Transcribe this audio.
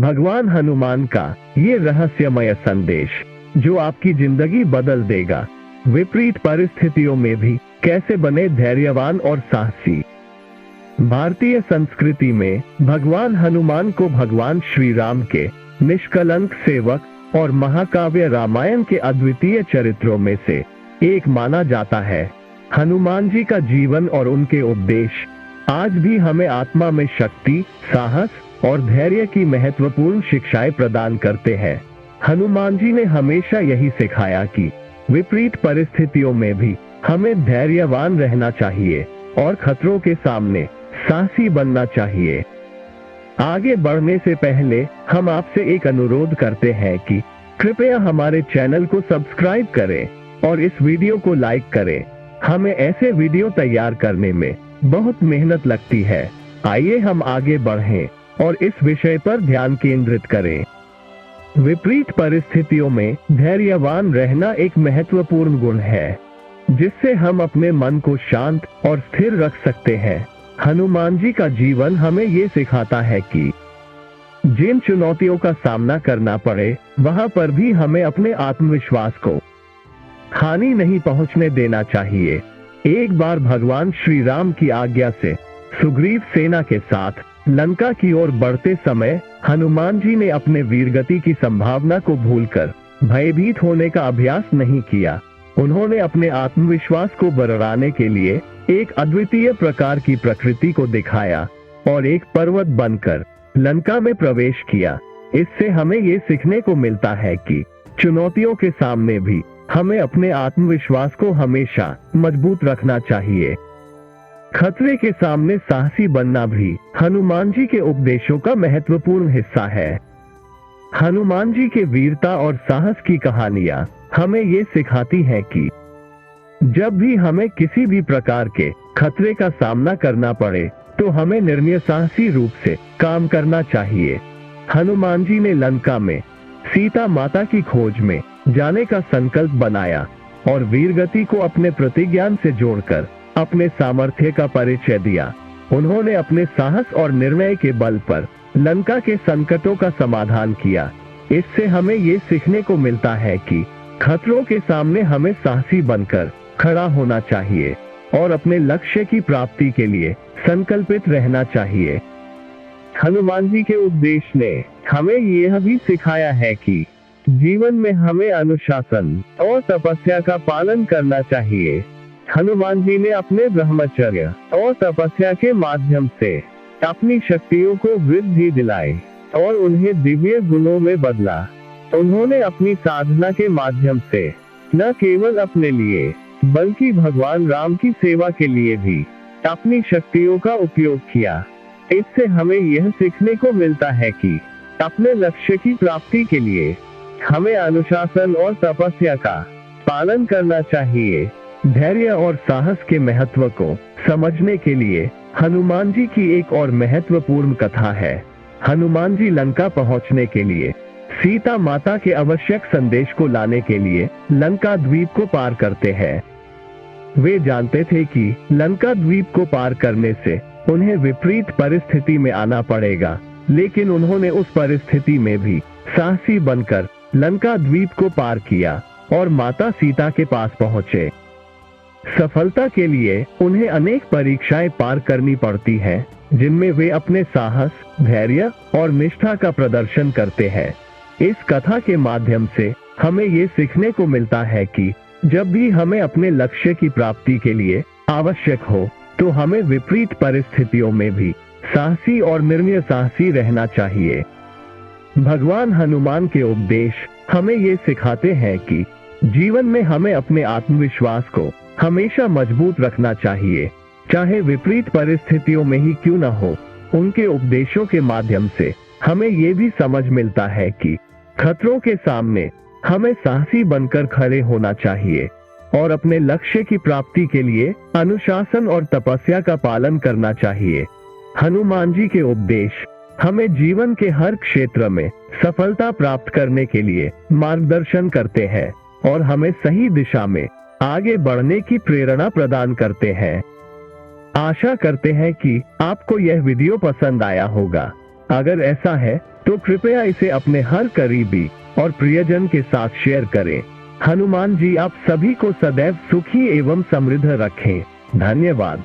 भगवान हनुमान का ये रहस्यमय संदेश जो आपकी जिंदगी बदल देगा। विपरीत परिस्थितियों में भी कैसे बने धैर्यवान और साहसी। भारतीय संस्कृति में भगवान हनुमान को भगवान श्री राम के निष्कलंक सेवक और महाकाव्य रामायण के अद्वितीय चरित्रों में से एक माना जाता है। हनुमान जी का जीवन और उनके उपदेश आज भी हमें आत्मा में शक्ति, साहस और धैर्य की महत्वपूर्ण शिक्षाएं प्रदान करते हैं। हनुमान जी ने हमेशा यही सिखाया कि विपरीत परिस्थितियों में भी हमें धैर्यवान रहना चाहिए और खतरों के सामने साहसी बनना चाहिए। आगे बढ़ने से पहले हम आपसे एक अनुरोध करते हैं कि कृपया हमारे चैनल को सब्सक्राइब करें और इस वीडियो को लाइक करें। हमें ऐसे वीडियो तैयार करने में बहुत मेहनत लगती है। आइए हम आगे बढ़ें और इस विषय पर ध्यान केंद्रित करें। विपरीत परिस्थितियों में धैर्यवान रहना एक महत्वपूर्ण गुण है जिससे हम अपने मन को शांत और स्थिर रख सकते हैं। हनुमान जी का जीवन हमें ये सिखाता है कि जिन चुनौतियों का सामना करना पड़े वहां पर भी हमें अपने आत्मविश्वास को हानि नहीं पहुंचने देना चाहिए। एक बार भगवान श्री राम की आज्ञा से सुग्रीव सेना के साथ लंका की ओर बढ़ते समय हनुमान जी ने अपने वीरगति की संभावना को भूलकर भयभीत होने का अभ्यास नहीं किया। उन्होंने अपने आत्मविश्वास को बढ़ाने के लिए एक अद्वितीय प्रकार की प्रकृति को दिखाया और एक पर्वत बनकर लंका में प्रवेश किया। इससे हमें ये सीखने को मिलता है कि चुनौतियों के सामने भी हमें अपने आत्मविश्वास को हमेशा मजबूत रखना चाहिए। खतरे के सामने साहसी बनना भी हनुमान जी के उपदेशों का महत्वपूर्ण हिस्सा है। हनुमान जी के वीरता और साहस की कहानियां हमें ये सिखाती हैं कि जब भी हमें किसी भी प्रकार के खतरे का सामना करना पड़े तो हमें निर्णय साहसी रूप से काम करना चाहिए। हनुमान जी ने लंका में सीता माता की खोज में जाने का संकल्प बनाया और वीरगति को अपने प्रतिज्ञान से जोड़कर अपने सामर्थ्य का परिचय दिया। उन्होंने अपने साहस और निर्णय के बल पर लंका के संकटों का समाधान किया। इससे हमें ये सीखने को मिलता है कि खतरों के सामने हमें साहसी बनकर खड़ा होना चाहिए और अपने लक्ष्य की प्राप्ति के लिए संकल्पित रहना चाहिए। हनुमान जी के उपदेश ने हमें यह भी सिखाया है कि जीवन में हमें अनुशासन और तपस्या का पालन करना चाहिए। हनुमान जी ने अपने ब्रह्मचर्य और तपस्या के माध्यम से अपनी शक्तियों को वृद्धि दिलाई और उन्हें दिव्य गुणों में बदला। उन्होंने अपनी साधना के माध्यम से न केवल अपने लिए बल्कि भगवान राम की सेवा के लिए भी अपनी शक्तियों का उपयोग किया। इससे हमें यह सीखने को मिलता है कि अपने लक्ष्य की प्राप्ति के लिए हमें अनुशासन और तपस्या का पालन करना चाहिए। धैर्य और साहस के महत्व को समझने के लिए हनुमान जी की एक और महत्वपूर्ण कथा है। हनुमान जी लंका पहुंचने के लिए सीता माता के आवश्यक संदेश को लाने के लिए लंका द्वीप को पार करते हैं। वे जानते थे कि लंका द्वीप को पार करने से उन्हें विपरीत परिस्थिति में आना पड़ेगा, लेकिन उन्होंने उस परिस्थिति में भी साहसी बनकर लंका द्वीप को पार किया और माता सीता के पास पहुंचे। सफलता के लिए उन्हें अनेक परीक्षाएं पार करनी पड़ती हैं, जिनमें वे अपने साहस, धैर्य और निष्ठा का प्रदर्शन करते हैं। इस कथा के माध्यम से हमें ये सीखने को मिलता है कि जब भी हमें अपने लक्ष्य की प्राप्ति के लिए आवश्यक हो तो हमें विपरीत परिस्थितियों में भी साहसी और निर्णय साहसी रहना चाहिए। भगवान हनुमान के उपदेश हमें ये सिखाते हैं कि जीवन में हमें अपने आत्मविश्वास को हमेशा मजबूत रखना चाहिए, चाहे विपरीत परिस्थितियों में ही क्यों न हो। उनके उपदेशों के माध्यम से हमें ये भी समझ मिलता है कि खतरों के सामने हमें साहसी बनकर खड़े होना चाहिए और अपने लक्ष्य की प्राप्ति के लिए अनुशासन और तपस्या का पालन करना चाहिए। हनुमान जी के उपदेश हमें जीवन के हर क्षेत्र में सफलता प्राप्त करने के लिए मार्गदर्शन करते हैं और हमें सही दिशा में आगे बढ़ने की प्रेरणा प्रदान करते हैं। आशा करते हैं कि आपको यह वीडियो पसंद आया होगा। अगर ऐसा है तो कृपया इसे अपने हर करीबी और प्रियजन के साथ शेयर करें। हनुमान जी आप सभी को सदैव सुखी एवं समृद्ध रखें। धन्यवाद।